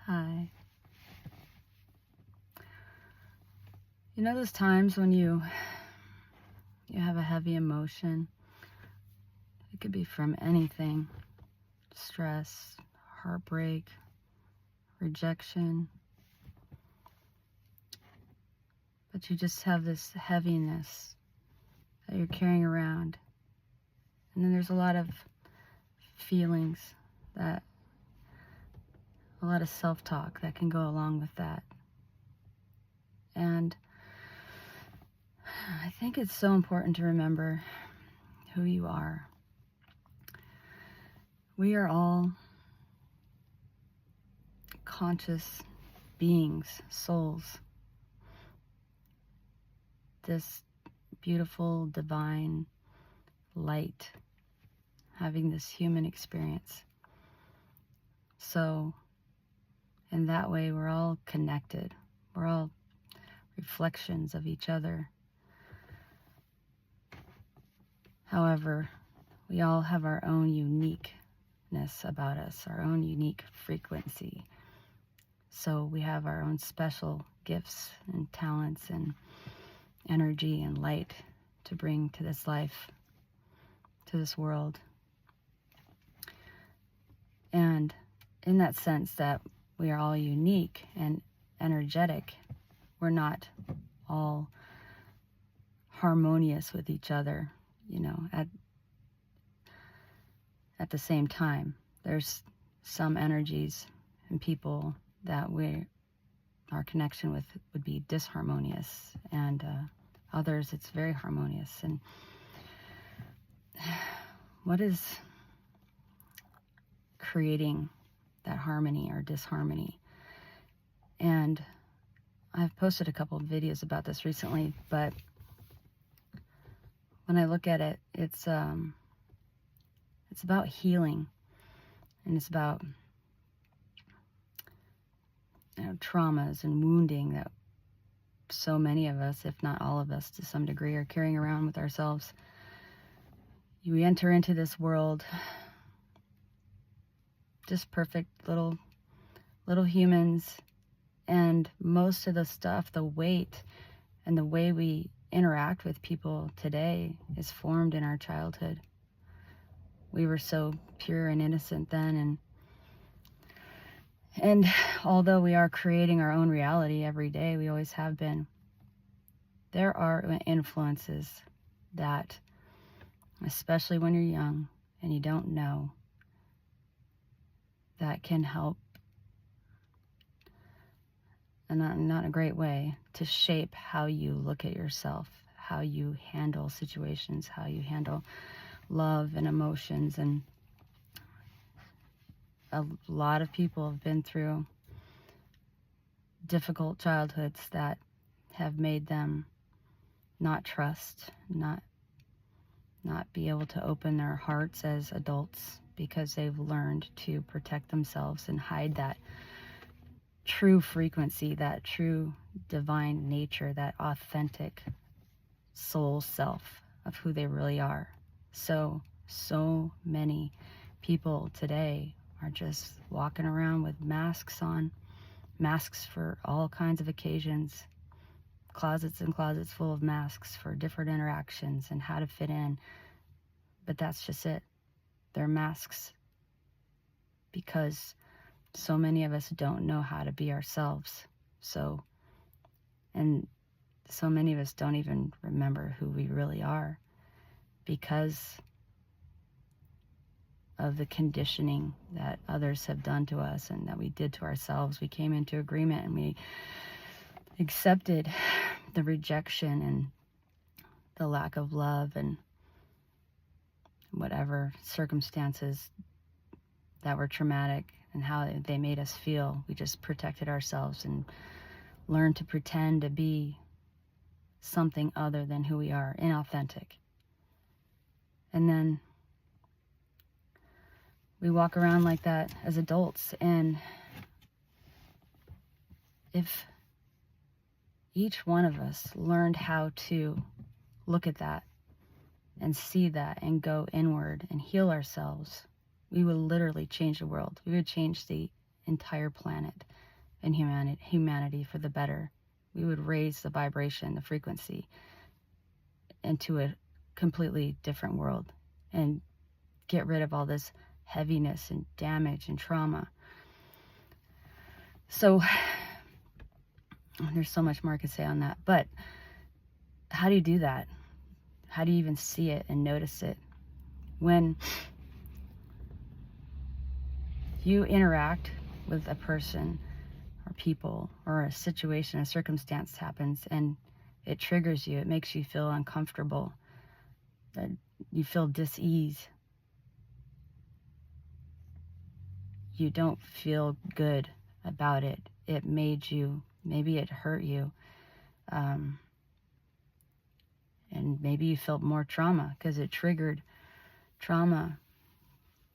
Hi. You know those times when you have a heavy emotion? It could be from anything. Stress, heartbreak, rejection. But you just have this heaviness that you're carrying around. And then there's a lot of feelings a lot of self-talk that can go along with that. And I think it's so important to remember who you are. We are all conscious beings, souls. This beautiful, divine light, having this human experience. So, in that way, we're all connected. We're all reflections of each other. However, we all have our own uniqueness about us, our own unique frequency. So we have our own special gifts and talents and energy and light to bring to this life, to this world. And in that sense that we are all unique and energetic, we're not all harmonious with each other, at the same time. There's some energies and people that our connection with would be disharmonious, and others it's very harmonious. And what is creating that harmony or disharmony? And I've posted a couple of videos about this recently, but when I look at it, it's about healing, and it's about traumas and wounding that so many of us, if not all of us to some degree, are carrying around with ourselves. We enter into this world just perfect little humans, and most of the stuff, the weight and the way we interact with people today is formed in our childhood. We were so pure and innocent then, and although we are creating our own reality every day, we always have been, there are influences that, especially when you're young and you don't know, that can help, and not in a great way, to shape how you look at yourself, how you handle situations, how you handle love and emotions. And a lot of people have been through difficult childhoods that have made them not trust, not be able to open their hearts as adults, because they've learned to protect themselves and hide that true frequency, that true divine nature, that authentic soul self of who they really are. So many people today are just walking around with masks on, masks for all kinds of occasions, closets and closets full of masks for different interactions and how to fit in. But that's just it. They're masks because so many of us don't know how to be ourselves. And so many of us don't even remember who we really are because of the conditioning that others have done to us and that we did to ourselves. We came into agreement and we accepted the rejection and the lack of love and whatever circumstances that were traumatic and how they made us feel. We just protected ourselves and learned to pretend to be something other than who we are, inauthentic. And then we walk around like that as adults, and if each one of us learned how to look at that and see that and go inward and heal ourselves, we would literally change the world. We would change the entire planet. in humanity for the better. We would raise the vibration, the frequency into a completely different world and get rid of all this heaviness and damage and trauma. So there's so much more I could say on that. But how do you do that? How do you even see it and notice it? When you interact with a person or people or a situation, a circumstance happens and it triggers you, it makes you feel uncomfortable, that you feel dis-ease, you don't feel good about it, it made you, maybe it hurt you, and maybe you felt more trauma because it triggered trauma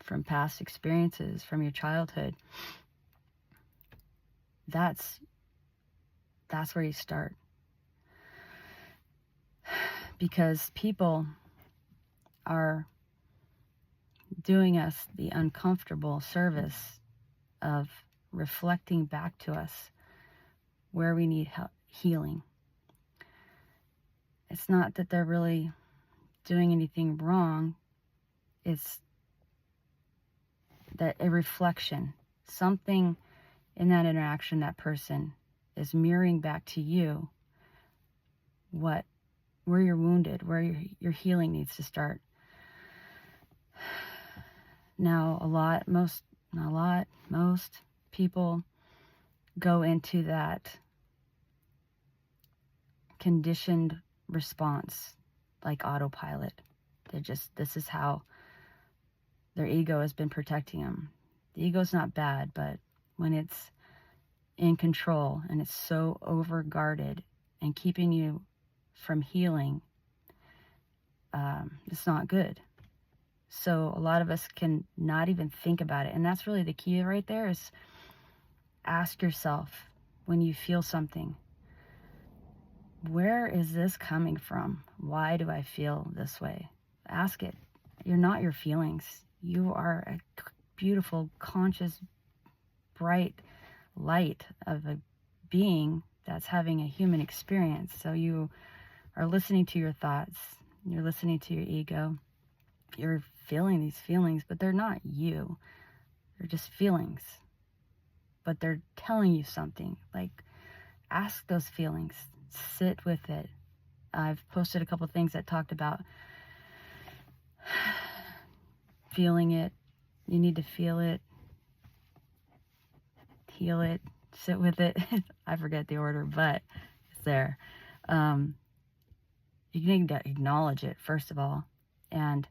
from past experiences, from your childhood. That's where you start. Because people are doing us the uncomfortable service of reflecting back to us where we need healing. It's not that they're really doing anything wrong. It's that a reflection, something in that interaction, that person is mirroring back to you where you're wounded, where your healing needs to start. Now, most people go into that conditioned response like autopilot. This is how their ego has been protecting them. The ego's not bad, but when it's in control and it's so overguarded and keeping you from healing, it's not good. So a lot of us can not even think about it. And that's really the key right there, is ask yourself when you feel something, where is this coming from? Why do I feel this way? Ask it. You're not your feelings. You are a beautiful, conscious, bright light of a being that's having a human experience. So you are listening to your thoughts. You're listening to your ego. You're feeling these feelings, but they're not you. They're just feelings. But they're telling you something. Like, ask those feelings. Sit with it. I've posted a couple things that talked about feeling it. You need to feel it. Heal it. Sit with it. I forget the order, but it's there. You need to acknowledge it, first of all, and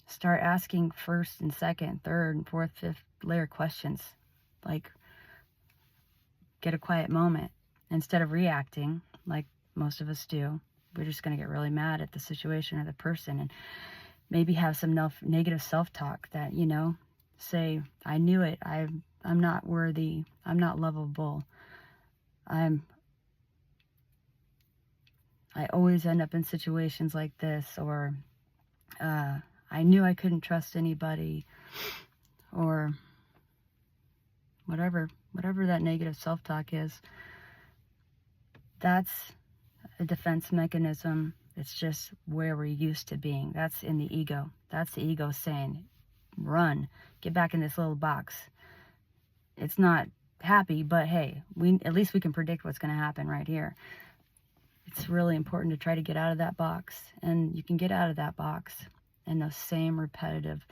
start asking first and second, third and fourth, fifth layer questions. Like, get a quiet moment. Instead of reacting like most of us do, we're just going to get really mad at the situation or the person, and maybe have some negative self-talk that, say, I knew it, I'm not worthy, I'm not lovable, I always end up in situations like this, or I knew I couldn't trust anybody, or whatever that negative self-talk is. That's a defense mechanism. It's just where we're used to being. That's in the ego. That's the ego saying, run, get back in this little box. It's not happy, but hey, at least we can predict what's going to happen right here. It's really important to try to get out of that box. And you can get out of that box in those same repetitive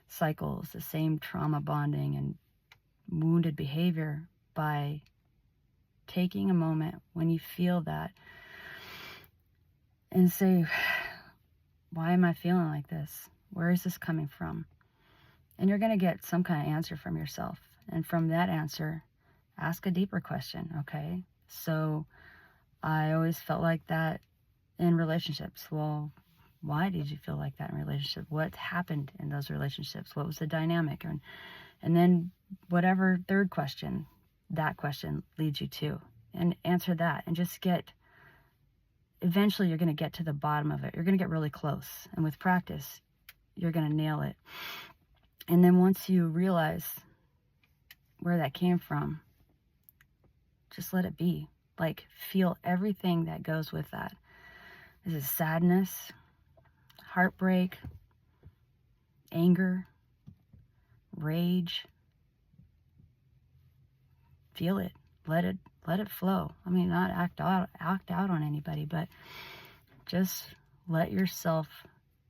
cycles, the same trauma bonding and wounded behavior, by taking a moment when you feel that and say, why am I feeling like this? Where is this coming from? And you're going to get some kind of answer from yourself. And from that answer, ask a deeper question. Okay, so I always felt like that in relationships. Well, why did you feel like that in relationships? What happened in those relationships? What was the dynamic? And then whatever third question that question leads you to, and answer that, and just eventually you're going to get to the bottom of it. You're going to get really close. And with practice, you're going to nail it. And then once you realize where that came from, just let it be. Like, feel everything that goes with that. This is sadness, heartbreak, anger, rage. Feel it. Let it flow. I mean, not act out on anybody, but just let yourself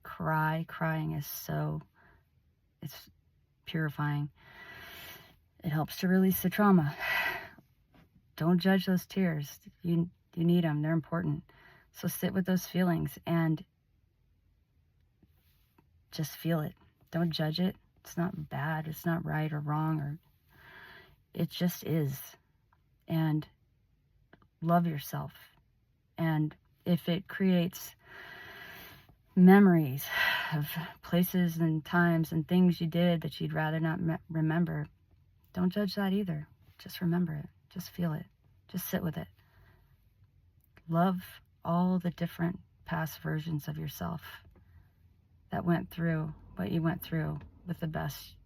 cry. Crying is it's purifying. It helps to release the trauma. Don't judge those tears. You need them. They're important. So sit with those feelings and just feel it. Don't judge it. It's not bad. It's not right or wrong, or it just is. And love yourself. And if it creates memories of places and times and things you did that you'd rather not remember, don't judge that either. Just remember it. Just feel it. Just sit with it. Love all the different past versions of yourself that went through what you went through with the best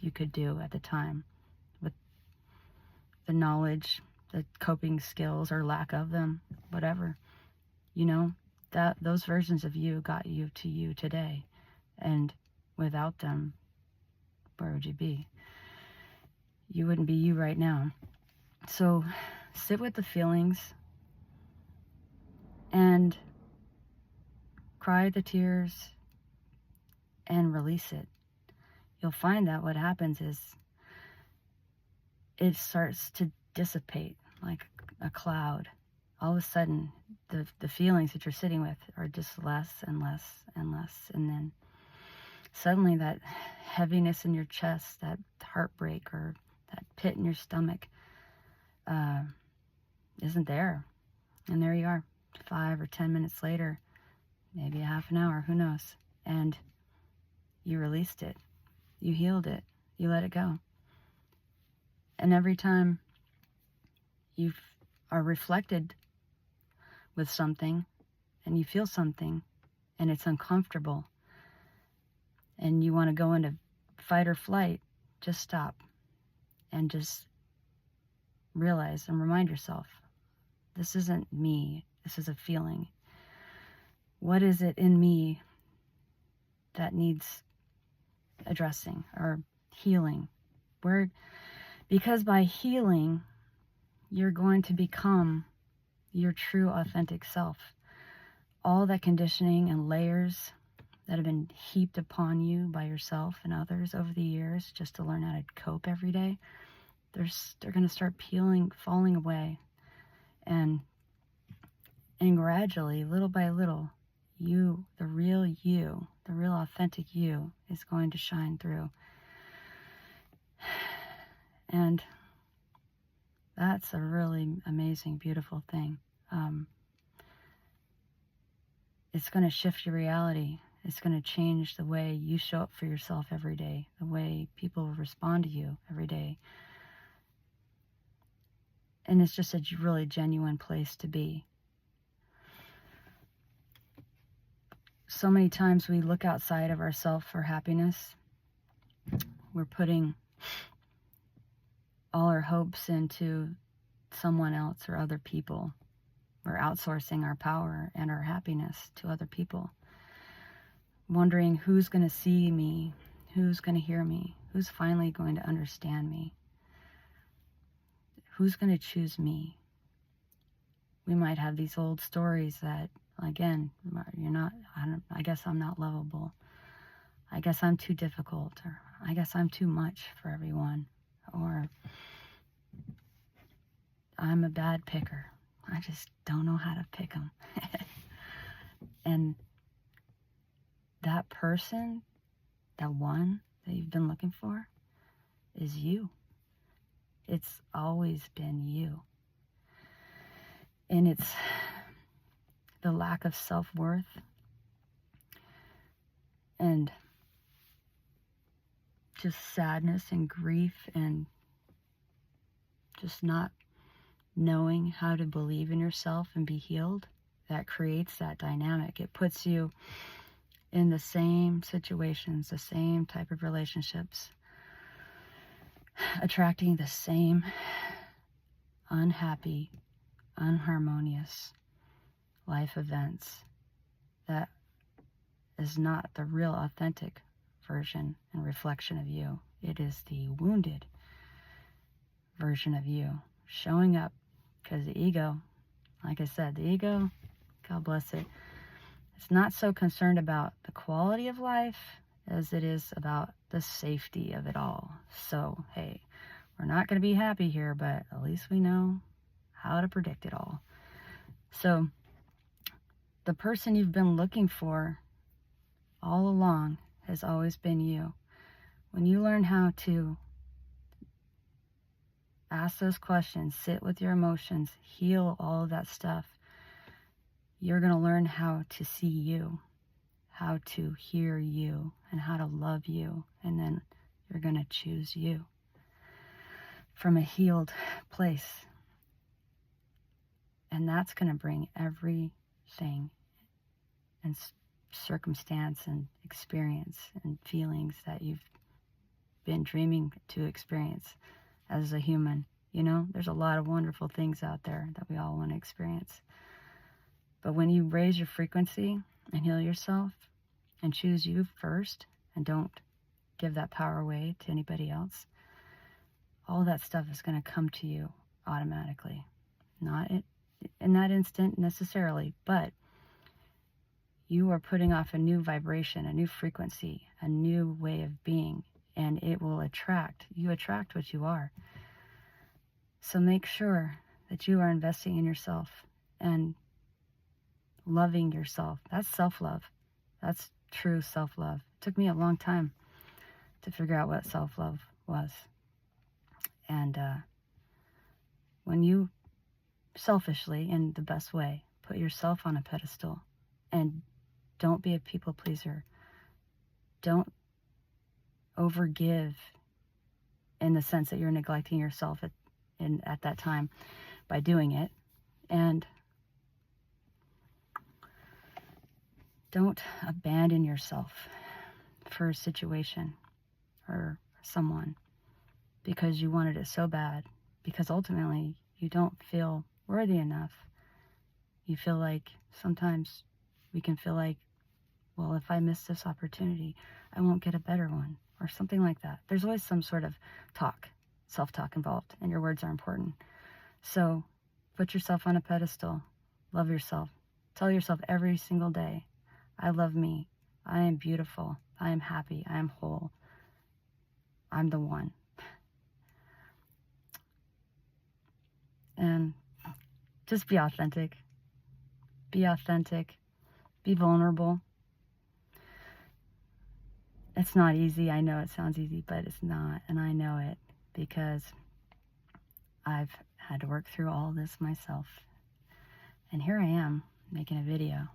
you could do at the time, with the knowledge, the coping skills or lack of them, whatever. You know, that those versions of you got you to you today. And without them, where would you be? You wouldn't be you right now. So sit with the feelings and cry the tears and release it. You'll find that what happens is it starts to dissipate like a cloud. All of a sudden, the feelings that you're sitting with are just less and less and less. And then suddenly that heaviness in your chest, that heartbreak or that pit in your stomach isn't there. And there you are, 5 or 10 minutes later, maybe a half an hour, who knows. And you released it. You healed it. You let it go. And every time you are reflected with something and you feel something and it's uncomfortable and you want to go into fight or flight, just stop and just realize and remind yourself, this isn't me. This is a feeling. What is it in me that needs addressing or healing? Because by healing, you're going to become your true authentic self. All that conditioning and layers that have been heaped upon you by yourself and others over the years just to learn how to cope every day, they're going to start falling away. And gradually, little by little, you, the real authentic you, is going to shine through. And that's a really amazing, beautiful thing. It's going to shift your reality. It's going to change the way you show up for yourself every day, the way people respond to you every day. And it's just a really genuine place to be. So many times we look outside of ourselves for happiness. We're putting all our hopes into someone else or other people. We're outsourcing our power and our happiness to other people. Wondering who's going to see me, who's going to hear me, who's finally going to understand me, who's going to choose me. We might have these old stories that, again, I guess I'm not lovable. I guess I'm too difficult, or I guess I'm too much for everyone, or I'm a bad picker. I just don't know how to pick them. And that person, that one that you've been looking for, is you. It's always been you. And it's the lack of self-worth and just sadness and grief and just not knowing how to believe in yourself and be healed that creates that dynamic. It puts you in the same situations, the same type of relationships, attracting the same unhappy, unharmonious life events that is not the real authentic version and reflection of you. It is the wounded version of you showing up, because the ego, like I said, the ego, God bless it, it's not so concerned about the quality of life as it is about the safety of it all. So, hey, we're not going to be happy here, but at least we know how to predict it all. So, the person you've been looking for all along has always been you. When you learn how to ask those questions, sit with your emotions, heal all of that stuff, you're going to learn how to see you, how to hear you, and how to love you. And then you're going to choose you from a healed place. And that's going to bring everything and circumstance and experience and feelings that you've been dreaming to experience as a human. You know, there's a lot of wonderful things out there that we all want to experience. But when you raise your frequency and heal yourself and choose you first and don't give that power away to anybody else, all that stuff is going to come to you automatically. Not in that instant necessarily, but you are putting off a new vibration, a new frequency, a new way of being, and it will attract. You attract what you are. So make sure that you are investing in yourself and loving yourself. That's self-love. That's true self-love. It took me a long time to figure out what self-love was. And when you selfishly, in the best way, put yourself on a pedestal and don't be a people pleaser. Don't overgive in the sense that you're neglecting yourself at that time by doing it. And don't abandon yourself for a situation or someone because you wanted it so bad, because ultimately you don't feel worthy enough. You feel like sometimes we can feel like, well, if I miss this opportunity, I won't get a better one, or something like that. There's always some sort of talk, self-talk involved, and your words are important. So put yourself on a pedestal. Love yourself. Tell yourself every single day, I love me. I am beautiful. I am happy. I am whole. I'm the one. And just be authentic. Be authentic. Be vulnerable. It's not easy. I know it sounds easy, but it's not. And I know it because I've had to work through all this myself. And here I am making a video.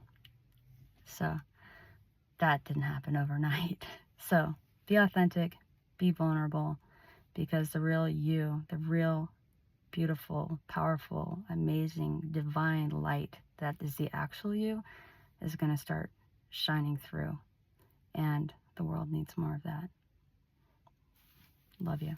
So that didn't happen overnight. So be authentic, be vulnerable, because the real you, the real beautiful, powerful, amazing, divine light that is the actual you is going to start shining through. And the world needs more of that. Love you.